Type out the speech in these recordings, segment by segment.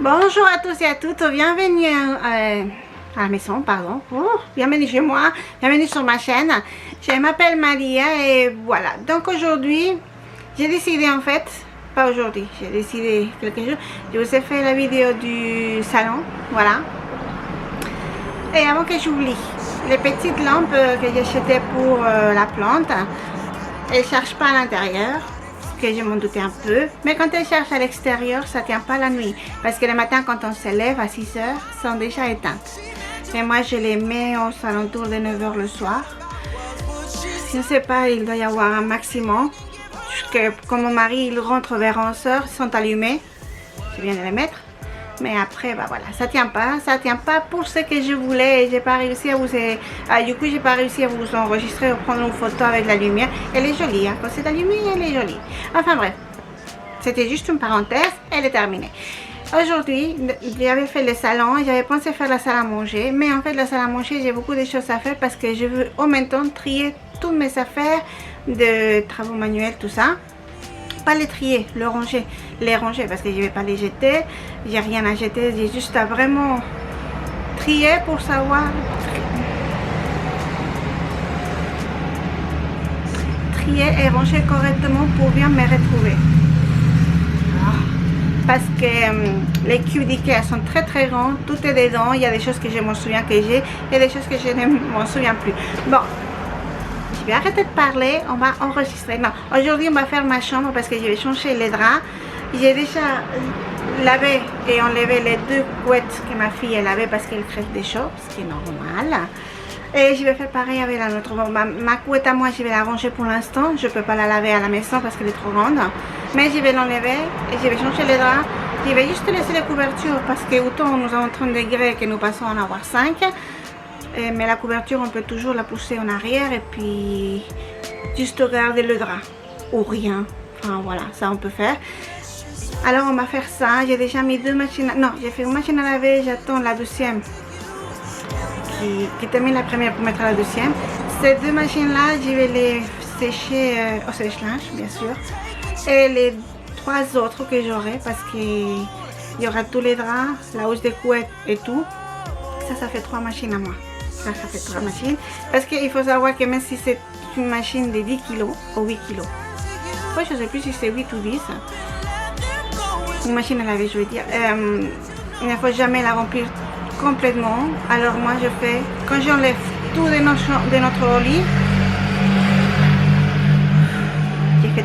Bonjour à tous et à toutes, bienvenue à la maison, pardon. Bienvenue chez moi, bienvenue sur ma chaîne. Je m'appelle Maria et voilà. Donc aujourd'hui, j'ai décidé en fait, pas aujourd'hui, j'ai décidé quelque chose. Je vous ai fait la vidéo du salon, voilà. Et avant que j'oublie, les petites lampes que j'ai achetées pour la plante, elles ne chargent pas à l'intérieur. Que je m'en doutais un peu, mais quand elles chargent à l'extérieur, ça tient pas la nuit, parce que le matin quand on se lève à 6 heures, elles sont déjà éteintes. Et moi je les mets aux alentours de 9 heures le soir. Je ne sais pas, il doit y avoir un maximum. Quand mon mari il rentre vers 11 heures, ils sont allumés. Je viens de les mettre. Mais après, bah voilà, ça tient pas pour ce que je voulais. J'ai pas réussi à vous, du coup, j'ai pas réussi à vous enregistrer ou prendre une photo avec la lumière. Elle est jolie, hein. Quand c'est allumé, elle est jolie. Enfin bref, c'était juste une parenthèse. Elle est terminée. Aujourd'hui, j'avais fait le salon, j'avais pensé faire la salle à manger, mais en fait la salle à manger, j'ai beaucoup de choses à faire parce que je veux en même temps trier toutes mes affaires de travaux manuels, tout ça. Pas les trier, les ranger parce que je vais pas les jeter, j'ai rien à jeter, j'ai juste à vraiment trier pour savoir trier et ranger correctement pour bien me retrouver. Parce que les cubes d'Ikea sont très grands, tout est dedans, il y a des choses que je me souviens que j'ai, il y a des choses que je ne m'en souviens plus. Bon, je vais arrêter de parler, on va enregistrer. Non, aujourd'hui on va faire ma chambre parce que je vais changer les draps. J'ai déjà lavé et enlevé les deux couettes que ma fille elle avait parce qu'elle crève des choses, ce qui est normal. Et je vais faire pareil avec la nôtre. Bon, ma couette à moi, je vais la ranger pour l'instant. Je ne peux pas la laver à la maison parce qu'elle est trop grande. Mais je vais l'enlever et je vais changer les draps. Je vais juste laisser les couvertures parce que autant nous avons 30 degrés que nous passons à en avoir 5. Mais la couverture, on peut toujours la pousser en arrière et puis juste regarder le drap ou rien. Enfin voilà, ça on peut faire. Alors on va faire ça. J'ai déjà mis deux machines. Non, j'ai fait une machine à laver. J'attends la deuxième qui termine la première pour mettre la deuxième. Ces deux machines là, je vais les sécher au sèche-linge bien sûr. Et les trois autres que j'aurai parce qu'il y aura tous les draps, la housse des couettes et tout. Ça fait 3 machines à moi. Ça fait 3 machines. Parce qu'il faut savoir que même si c'est une machine de 10 kg ou 8 kg. Ouais, je ne sais plus si c'est 8 ou 10. Une machine à laver, je veux dire. Il ne faut jamais la remplir complètement. Alors moi je fais, quand j'enlève tout de notre lit, j'ai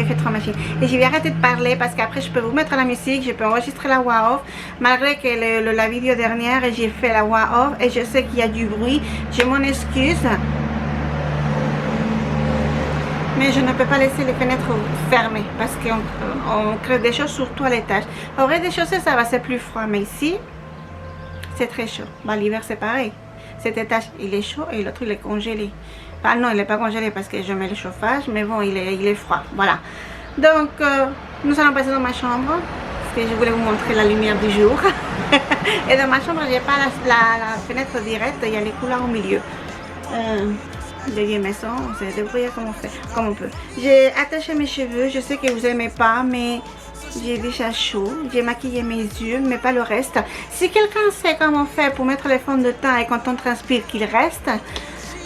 fait 3 machines. Et je vais arrêter de parler parce qu'après je peux vous mettre la musique, je peux enregistrer la voix off. Malgré que la vidéo dernière, j'ai fait la voix off et je sais qu'il y a du bruit. Je m'en excuse. Mais je ne peux pas laisser les fenêtres fermées parce qu'on crée des choses surtout à l'étage. Au rez-de-chaussée, ça va, c'est plus froid. Mais ici, c'est très chaud. Bah, l'hiver, c'est pareil. Cet étage, il est chaud et l'autre, il est congelé. Ah non, il n'est pas congelé parce que je mets le chauffage, mais bon, il est froid, voilà. Donc, nous allons passer dans ma chambre, parce que je voulais vous montrer la lumière du jour. Et dans ma chambre, j'ai pas la fenêtre directe, il y a les couleurs au milieu. Les vieilles maisons, on s'est débrouillé comme on peut. J'ai attaché mes cheveux, je sais que vous n'aimez pas, mais j'ai déjà chaud. J'ai maquillé mes yeux, mais pas le reste. Si quelqu'un sait comment faire pour mettre les fonds de teint et quand on transpire qu'il reste,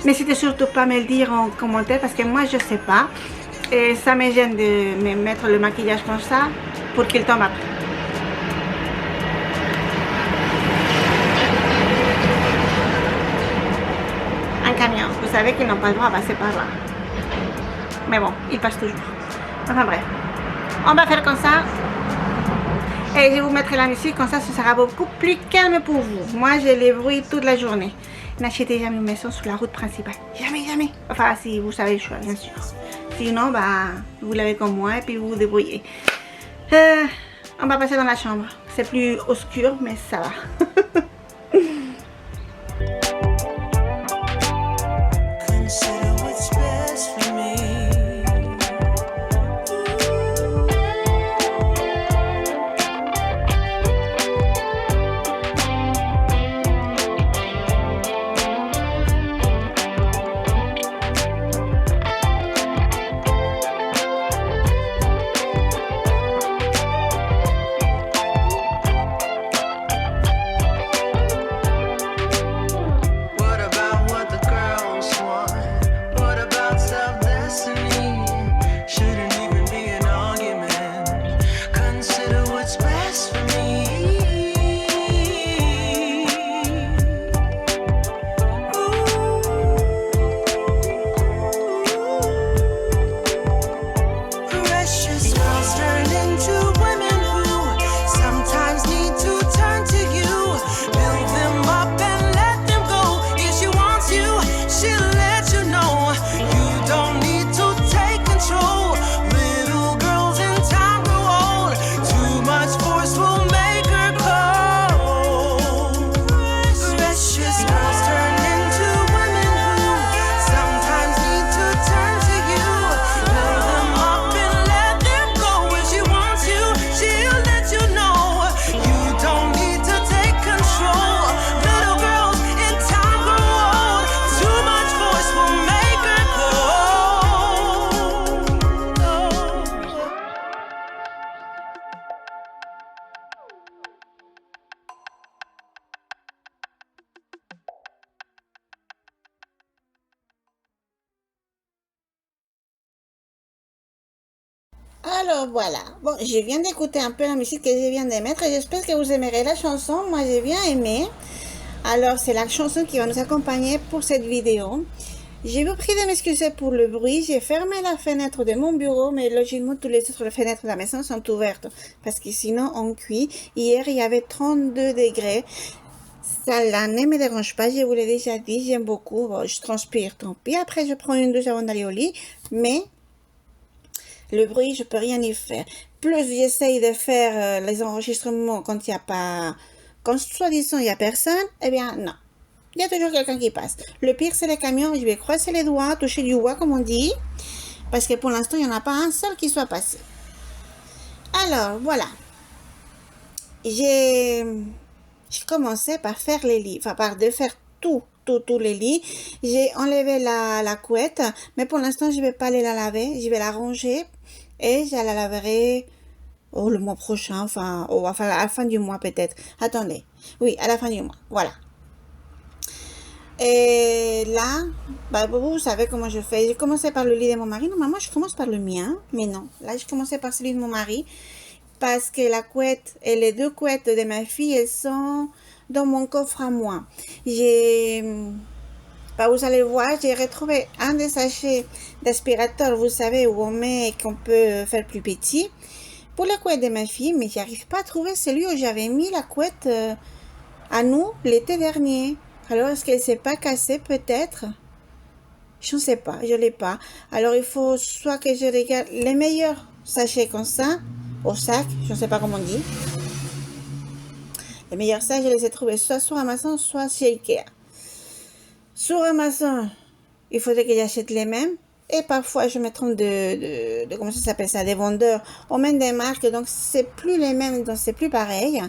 n'hésitez surtout pas à me le dire en commentaire parce que moi je sais pas. Et ça me gêne de me mettre le maquillage comme ça pour qu'il tombe après. Un camion, vous savez qu'ils n'ont pas le droit à passer par là. Mais bon, ils passent toujours. Enfin bref, on va faire comme ça. Et je vous mettrai la musique, comme ça ce sera beaucoup plus calme pour vous. Moi j'ai les bruits toute la journée. N'achetez jamais une maison sur la route principale. Jamais. Enfin, si vous savez le choix, bien sûr. Sinon, bah, vous l'avez comme moi et puis vous vous débrouillez. On va passer dans la chambre. C'est plus obscur, mais ça va. Alors voilà, bon, je viens d'écouter un peu la musique que je viens de mettre et j'espère que vous aimerez la chanson. Moi, j'ai bien aimé. Alors, c'est la chanson qui va nous accompagner pour cette vidéo. Je vous prie de m'excuser pour le bruit. J'ai fermé la fenêtre de mon bureau, mais logiquement, toutes les autres fenêtres de la maison sont ouvertes parce que sinon, on cuit. Hier, il y avait 32 degrés. Ça là ne me dérange pas, je vous l'ai déjà dit, j'aime beaucoup. Bon, je transpire, tant pis. Après, je prends une douche avant d'aller au lit, mais le bruit, je peux rien y faire. Plus j'essaye de faire les enregistrements quand il n'y a pas, quand soi-disant il n'y a personne, eh bien non. Il y a toujours quelqu'un qui passe. Le pire, c'est les camions. Je vais croiser les doigts, toucher du bois, comme on dit, parce que pour l'instant, il n'y en a pas un seul qui soit passé. Alors, voilà. J'ai commencé par faire les lits, enfin par défaire tous les lits. J'ai enlevé la couette, mais pour l'instant, je vais pas aller la laver. Je vais la ranger et je la laverai le mois prochain, enfin à la fin du mois peut-être. Attendez, oui, à la fin du mois, voilà. Et là, bah, vous savez comment je fais. J'ai commencé par le lit de mon mari. Normalement, je commence par le mien, mais non. Là, je commençais par celui de mon mari parce que la couette et les deux couettes de ma fille, elles sont dans mon coffre à moi. Bah, vous allez voir, j'ai retrouvé un des sachets d'aspirateur, vous savez, où on met et qu'on peut faire plus petit pour la couette de ma fille, mais j'arrive pas à trouver celui où j'avais mis la couette à nous l'été dernier. Alors, est-ce qu'elle s'est pas cassée peut-être? Je ne sais pas, je l'ai pas. Alors, il faut soit que je regarde les meilleurs sachets comme ça, au sac, je ne sais pas comment on dit. Les meilleurs sacs, je les ai trouvés soit sur Amazon, soit chez Ikea. Sur Amazon, il faudrait que j'achète les mêmes. Et parfois, je me trompe de comment ça s'appelle ça, des vendeurs. On met des marques, donc c'est plus les mêmes, donc c'est plus pareil.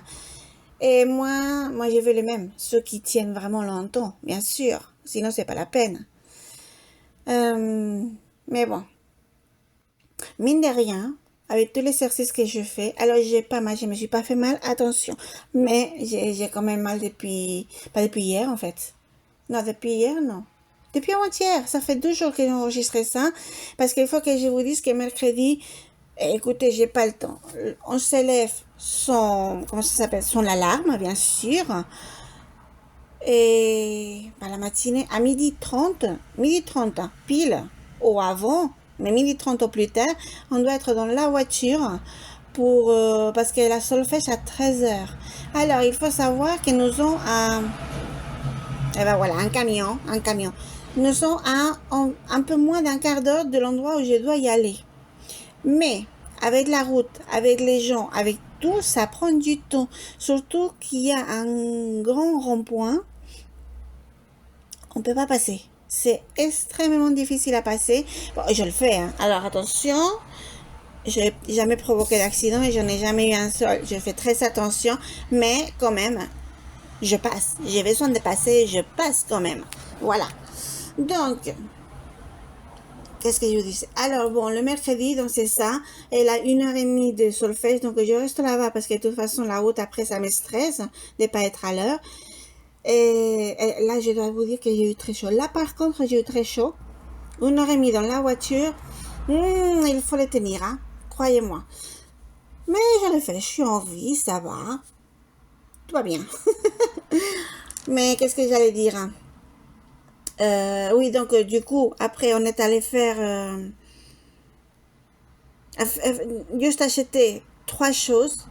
Et moi, je veux les mêmes, ceux qui tiennent vraiment longtemps, bien sûr. Sinon, c'est pas la peine. Mais bon, mine de rien, avec tous les exercices que je fais, alors j'ai pas mal, je me suis pas fait mal, attention. Mais j'ai quand même mal depuis, pas depuis hier en fait. Non, depuis hier, non. Depuis avant-hier, ça fait 2 jours que j'ai enregistré ça, parce qu'il faut que je vous dise que mercredi, écoutez, j'ai pas le temps. On s'élève comment ça s'appelle, son alarme, bien sûr. Et à la matinée, à midi 30, pile, ou avant, mais midi 30 au plus tard, on doit être dans la voiture parce que la solfège à 13h. Alors, il faut savoir que nous sommes eh ben voilà, un camion. Nous sommes à un peu moins d'un quart d'heure de l'endroit où je dois y aller. Mais, avec la route, avec les gens, avec tout, ça prend du temps. Surtout qu'il y a un grand rond-point. On peut pas passer. C'est extrêmement difficile à passer. Bon, je le fais, hein. Alors, attention. Je n'ai jamais provoqué d'accident et je n'ai jamais eu un seul. Je fais très attention. Mais, quand même, je passe. J'ai besoin de passer, je passe quand même. Voilà. Donc, qu'est-ce que je vous dis? Alors, bon, le mercredi, donc c'est ça. Elle a 1h30 de solfège, donc je reste là-bas parce que de toute façon, la route, après, ça me stresse de pas être à l'heure. Et là, je dois vous dire que j'ai eu très chaud. Là, par contre, j'ai eu très chaud. 1h30 dans la voiture. Il faut le tenir, hein. Croyez-moi. Mais je le fais, je suis en vie, ça va. Tout va bien. Mais qu'est-ce que j'allais dire, hein? Oui, donc du coup, après, on est allé faire... juste acheter 3 choses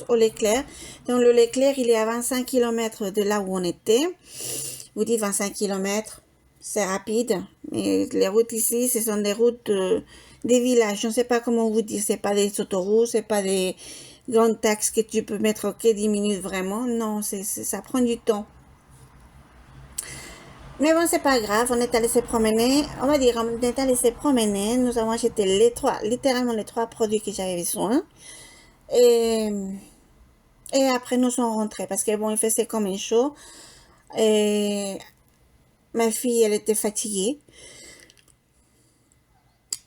au Leclerc. Donc le Leclerc, il est à 25 km de là où on était. Vous dites 25 km, c'est rapide. Mais les routes ici, ce sont des routes des villages. Je ne sais pas comment vous dire. C'est pas des autoroutes, c'est pas des grandes taxes que tu peux mettre ok 10 minutes vraiment. Non, ça prend du temps. Mais bon, c'est pas grave, on est allé se promener, on va dire, on est allé se promener, nous avons acheté littéralement les 3 produits que j'avais besoin. Et après, nous sommes rentrés, parce que bon, il faisait comme un chaud. Et ma fille, elle était fatiguée.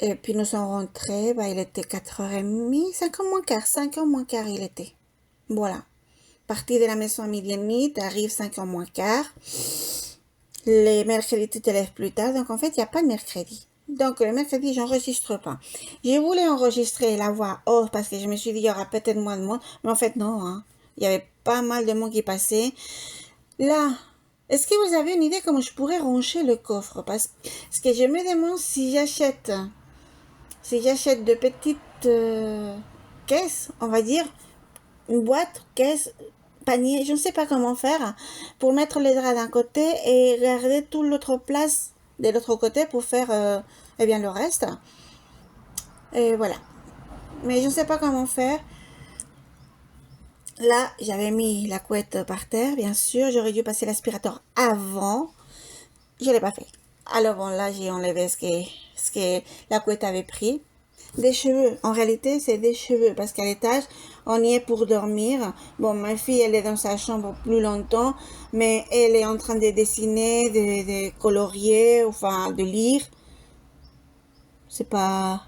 Et puis, nous sommes rentrés, bah, il était 4h30, 5h moins quart, 5h moins quart, il était. Voilà. Parti de la maison à 12h30, t'arrives 5h moins quart. Les mercredis, tu te lèves plus tard. Donc, en fait, il n'y a pas de mercredi. Donc, le mercredi, j'enregistre pas. J'ai voulu enregistrer la voix off parce que je me suis dit, il y aura peut-être moins de monde. Mais en fait, non, hein. Il y avait pas mal de monde qui passait. Là, est-ce que vous avez une idée comment je pourrais ranger le coffre? Parce que je me demande si j'achète de petites caisses, on va dire, une boîte, caisse, panier, je ne sais pas comment faire, pour mettre les draps d'un côté et garder toute l'autre place de l'autre côté pour faire eh bien le reste. Et voilà. Mais je ne sais pas comment faire. Là, j'avais mis la couette par terre, bien sûr. J'aurais dû passer l'aspirateur avant. Je ne l'ai pas fait. Alors bon, là, j'ai enlevé ce que la couette avait pris. Des cheveux. En réalité, c'est des cheveux parce qu'à l'étage, on y est pour dormir. Bon, ma fille, elle est dans sa chambre plus longtemps, mais elle est en train de dessiner, de colorier, enfin, de lire. C'est pas...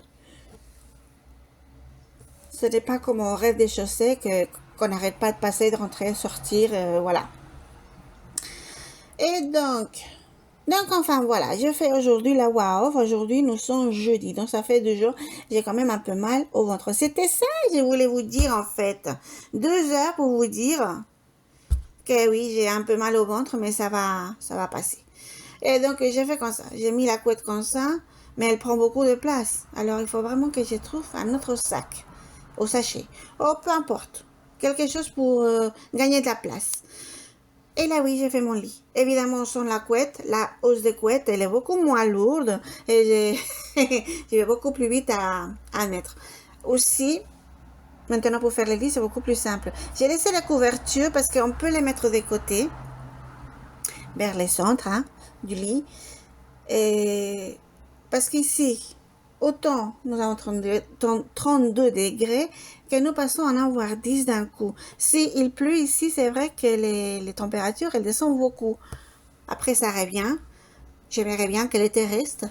Ce n'est pas comme on rêve des chaussées qu'on n'arrête pas de passer, de rentrer, sortir, voilà. Et donc enfin voilà, je fais aujourd'hui la voix off. Aujourd'hui nous sommes jeudi, donc ça fait 2 jours. J'ai quand même un peu mal au ventre. C'était ça que je voulais vous dire en fait. 2 heures pour vous dire que oui, j'ai un peu mal au ventre, mais ça va passer. Et donc j'ai fait comme ça. J'ai mis la couette comme ça, mais elle prend beaucoup de place. Alors il faut vraiment que je trouve un autre sac, au sachet. Oh, peu importe. Quelque chose pour gagner de la place. Et là, oui, j'ai fait mon lit. Évidemment, sans la couette, la hausse de couette, elle est beaucoup moins lourde et je vais beaucoup plus vite à mettre. Aussi, maintenant pour faire le lit, c'est beaucoup plus simple. J'ai laissé la couverture parce qu'on peut les mettre de côté, vers le centre du lit. Et parce qu'ici, autant nous avons 32 degrés que nous passons à en avoir 10 d'un coup. S'il pleut ici, c'est vrai que les températures, elles descendent beaucoup. Après, ça revient. J'aimerais bien que l'été reste.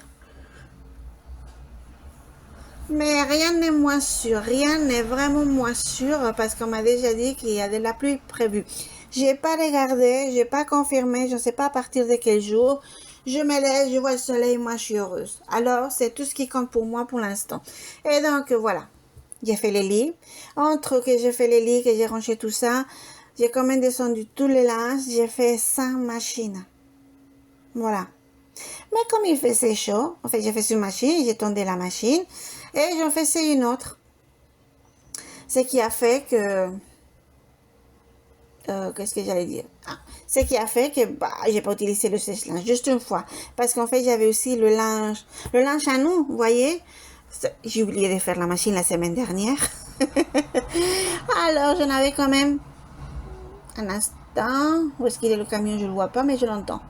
Mais rien n'est moins sûr. Rien n'est vraiment moins sûr parce qu'on m'a déjà dit qu'il y a de la pluie prévue. J'ai pas regardé, j'ai pas confirmé, je ne sais pas à partir de quel jour. Je me lève, je vois le soleil, moi je suis heureuse. Alors, c'est tout ce qui compte pour moi pour l'instant. Et donc, voilà. J'ai fait les lits. Entre que j'ai fait les lits, que j'ai rangé tout ça, j'ai quand même descendu tous les linges. J'ai fait 5 machines. Voilà. Mais comme il faisait chaud, en fait, j'ai fait une machine, j'ai tourné la machine et j'en faisais une autre. Ce qui a fait que... qu'est-ce que j'allais dire? Ce qui a fait que j'ai pas utilisé le sèche-linge juste une fois. Parce qu'en fait, j'avais aussi le linge à nous, vous voyez? J'ai oublié de faire la machine la semaine dernière. Alors, j'en avais quand même un instant. Où est-ce qu'il est le camion? Je le vois pas, mais je l'entends.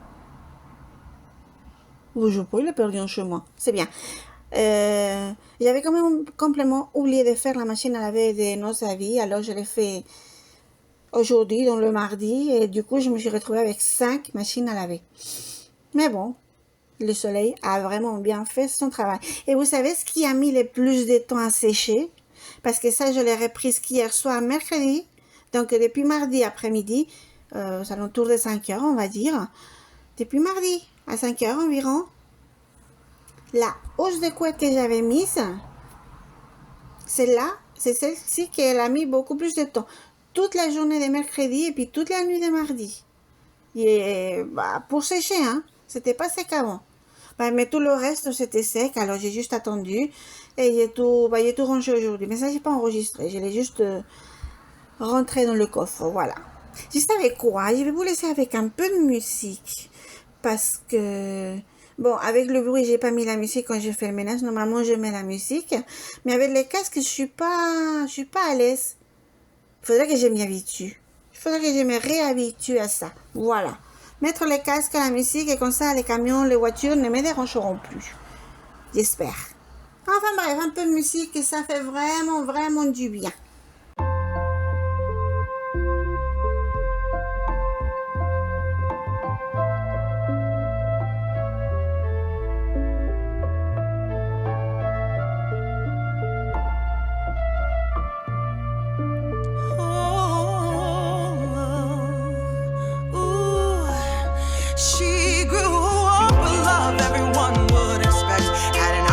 Ou je peux, il est perdu en chemin. C'est bien. J'avais quand même complètement oublié de faire la machine à laver de nos avis. Alors, je l'ai fait aujourd'hui, dans le mardi. Et du coup, je me suis retrouvée avec 5 machines à laver. Mais bon, le soleil a vraiment bien fait son travail. Et vous savez ce qui a mis le plus de temps à sécher? Parce que ça, je l'ai reprise hier soir, mercredi. Donc, depuis mardi après-midi, aux alentours de 5 heures, on va dire. Depuis mardi, à 5 heures environ, la hausse de couette que j'avais mise, celle-là, c'est celle-ci qu'elle a mis beaucoup plus de temps. Toute la journée de mercredi et puis toute la nuit de mardi. Et pour sécher, c'était pas sec avant. Mais tout le reste, c'était sec. Alors, j'ai juste attendu. Et j'ai tout rangé aujourd'hui. Mais ça, j'ai pas enregistré. Je l'ai juste rentré dans le coffre. Voilà. Je savais quoi? Je vais vous laisser avec un peu de musique. Parce que... Bon, avec le bruit, j'ai pas mis la musique quand je fais le ménage. Normalement, je mets la musique. Mais avec les casques, je suis pas à l'aise. Il faudrait que je m'y habitue. Il faudrait que je me réhabitue à ça. Voilà. Mettre les casques à la musique et comme ça, les camions, les voitures ne me dérangeront plus. J'espère. Enfin bref, un peu de musique et ça fait vraiment, vraiment du bien. She grew up with love everyone would expect. Had an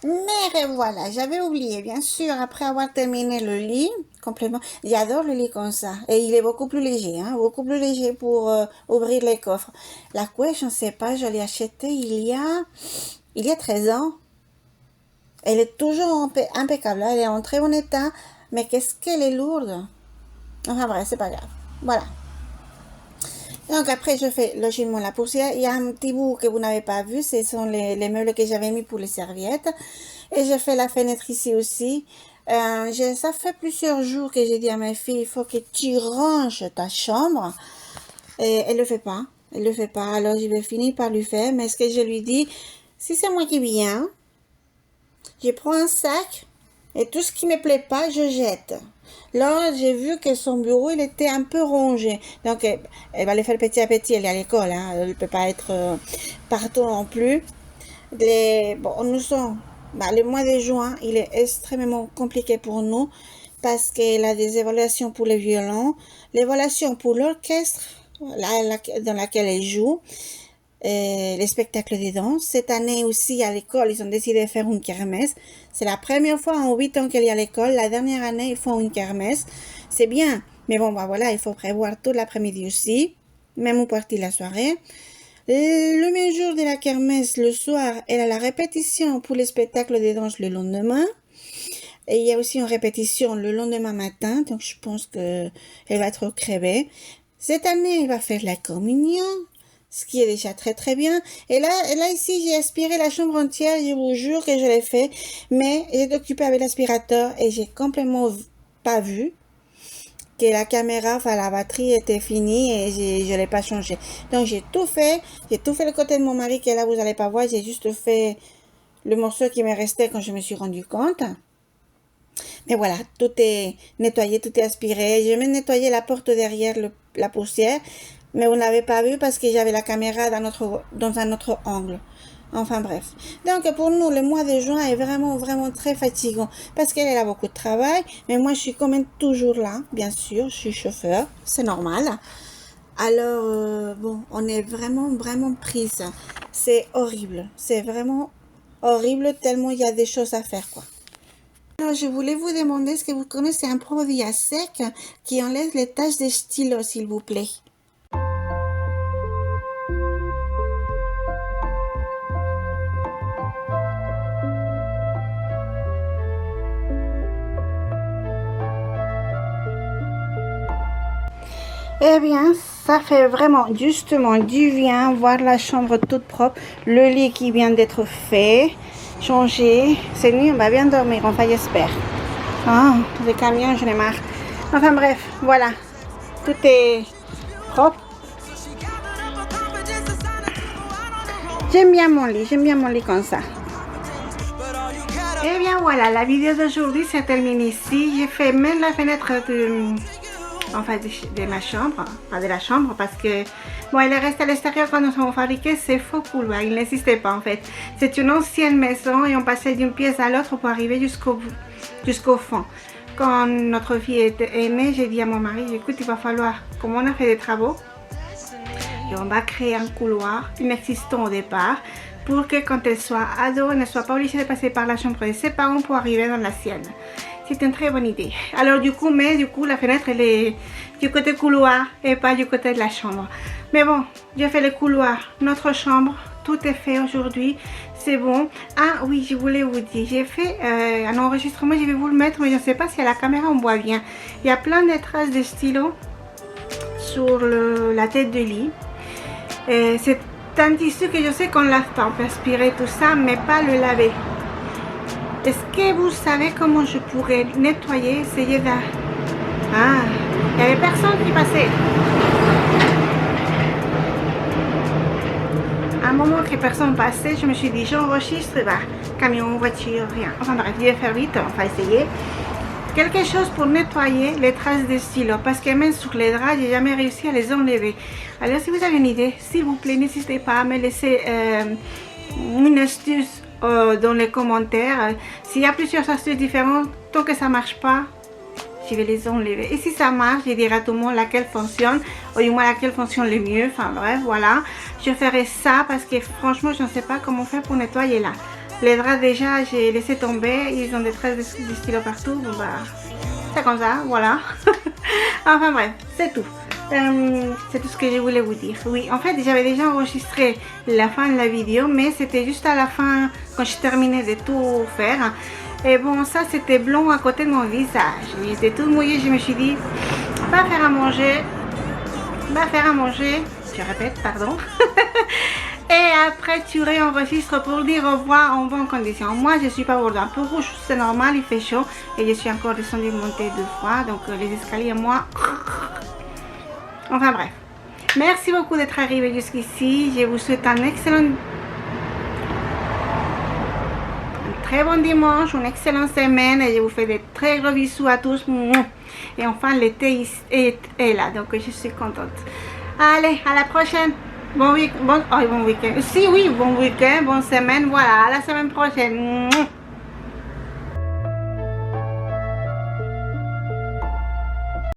Mais voilà, j'avais oublié, bien sûr, après avoir terminé le lit, complètement, j'adore le lit comme ça. Et il est beaucoup plus léger, hein, beaucoup plus léger pour ouvrir les coffres. La couette, je ne sais pas, je l'ai achetée il y a 13 ans. Elle est toujours impeccable, elle est en très bon état, mais qu'est-ce qu'elle est lourde. Enfin bref, c'est pas grave. Voilà. Donc après, je fais logiquement la poussière. Il y a un petit bout que vous n'avez pas vu, ce sont les meubles que j'avais mis pour les serviettes. Et je fais la fenêtre ici aussi. Ça fait plusieurs jours que j'ai dit à ma fille, il faut que tu ranges ta chambre. Et elle le fait pas. Elle le fait pas. Alors je vais finir par lui faire. Mais ce que je lui dis, si c'est moi qui viens, je prends un sac et tout ce qui me plaît pas, je jette. Là, j'ai vu que son bureau, il était un peu rongé. Donc, elle va le faire petit à petit. Elle est à l'école, hein. Elle ne peut pas être partout non plus. Bon, nous sommes... le mois de juin, il est extrêmement compliqué pour nous parce qu'elle a des évaluations pour les violons, l'évaluation pour l'orchestre dans laquelle elle joue, les spectacles de danse. Cette année aussi, à l'école, ils ont décidé de faire une kermesse. C'est la première fois en 8 ans qu'elle est à l'école. La dernière année, ils font une kermesse. C'est bien. Mais bon, voilà, il faut prévoir tout l'après-midi aussi. Même une partie de la soirée. Le même jour de la kermesse, le soir, elle a la répétition pour les spectacles de danse le lendemain. Et il y a aussi une répétition le lendemain matin. Donc, je pense qu'elle va être crevée. Cette année, elle va faire la communion, ce qui est déjà très très bien. Et là ici, j'ai aspiré la chambre entière, je vous jure que je l'ai fait, mais j'ai occupé avec l'aspirateur et j'ai complètement pas vu que la caméra, enfin la batterie était finie et je l'ai pas changé. Donc j'ai tout fait le côté de mon mari qui est là, vous allez pas voir, j'ai juste fait le morceau qui me restait quand je me suis rendu compte. Mais voilà, tout est nettoyé, tout est aspiré. J'ai même nettoyé la porte derrière la poussière. Mais vous n'avez pas vu parce que j'avais la caméra dans un autre angle. Enfin bref. Donc pour nous, le mois de juin est vraiment, vraiment très fatigant. Parce qu'elle a beaucoup de travail. Mais moi, je suis quand même toujours là, bien sûr. Je suis chauffeur. C'est normal. Alors, bon, on est vraiment, vraiment prise. C'est horrible. C'est vraiment horrible tellement il y a des choses à faire, quoi. Alors, je voulais vous demander, est-ce que vous connaissez un produit à sec qui enlève les taches de stylo, s'il vous plaît? Eh bien, ça fait vraiment justement du bien, voir la chambre toute propre, le lit qui vient d'être fait, changé. Cette nuit, on va bien dormir, enfin j'espère. Ah, le camion, j'en ai marre. Enfin bref, voilà, tout est propre. J'aime bien mon lit comme ça. Eh bien voilà, la vidéo d'aujourd'hui se termine ici. J'ai fait même la fenêtre de ma chambre, pas de la chambre, parce que bon, elle reste à l'extérieur quand nous avons fabriqué ces faux couloirs. Il n'existait pas en fait. C'est une ancienne maison et on passait d'une pièce à l'autre pour arriver jusqu'au fond. Quand notre fille est née, j'ai dit à mon mari, écoute, il va falloir, comme on a fait des travaux, et on va créer un couloir inexistant au départ pour que quand elle soit ado, elle ne soit pas obligée de passer par la chambre de ses parents pour arriver dans la sienne. C'est une très bonne idée. Alors du coup, la fenêtre elle est du côté couloir et pas du côté de la chambre. Mais bon, j'ai fait le couloir, notre chambre, tout est fait aujourd'hui, c'est bon. Ah oui, je voulais vous dire, j'ai fait un enregistrement, je vais vous le mettre, mais je ne sais pas si à la caméra on voit bien. Il y a plein de traces de stylo sur la tête du lit. C'est un tissu que je sais qu'on ne lave pas, on peut aspirer tout ça, mais pas le laver. Est-ce que vous savez comment je pourrais nettoyer, essayer de... Ah, il n'y avait personne qui passait. À un moment que personne passait, je me suis dit, j'enregistre, camion, voiture, rien. Enfin bref, je vais faire vite, on va essayer. Quelque chose pour nettoyer les traces de stylo, parce que même sur les draps, j'ai jamais réussi à les enlever. Alors si vous avez une idée, s'il vous plaît, n'hésitez pas à me laisser une astuce dans les commentaires. S'il y a plusieurs astuces différentes, tant que ça marche pas, je vais les enlever. Et si ça marche, je dirai à tout le monde laquelle fonctionne, ou du moins laquelle fonctionne le mieux. Enfin bref, voilà. Je ferai ça parce que franchement, je ne sais pas comment faire pour nettoyer là. Les draps déjà, j'ai laissé tomber. Ils ont des traces de stylo partout. Bon, bah, c'est comme ça, voilà. Enfin bref, c'est tout. C'est tout ce que je voulais vous dire. Oui, en fait, j'avais déjà enregistré la fin de la vidéo, mais c'était juste à la fin, quand je terminais de tout faire. Et bon, ça, c'était blond à côté de mon visage. J'étais toute mouillée, je me suis dit, va faire à manger. Va faire à manger. Je répète, pardon. Et après, tu réenregistres pour dire au revoir en bonne condition. Moi, je suis pas un peu rouge, c'est normal, il fait chaud. Et je suis encore descendue monter 2 fois. Donc, les escaliers, moi... Enfin bref, merci beaucoup d'être arrivé jusqu'ici. Je vous souhaite un très bon dimanche, une excellente semaine et je vous fais de très gros bisous à tous. Et enfin, l'été est là, donc je suis contente. Allez, à la prochaine. Bon week-end. Si oui, bon week-end, bonne semaine. Voilà, à la semaine prochaine.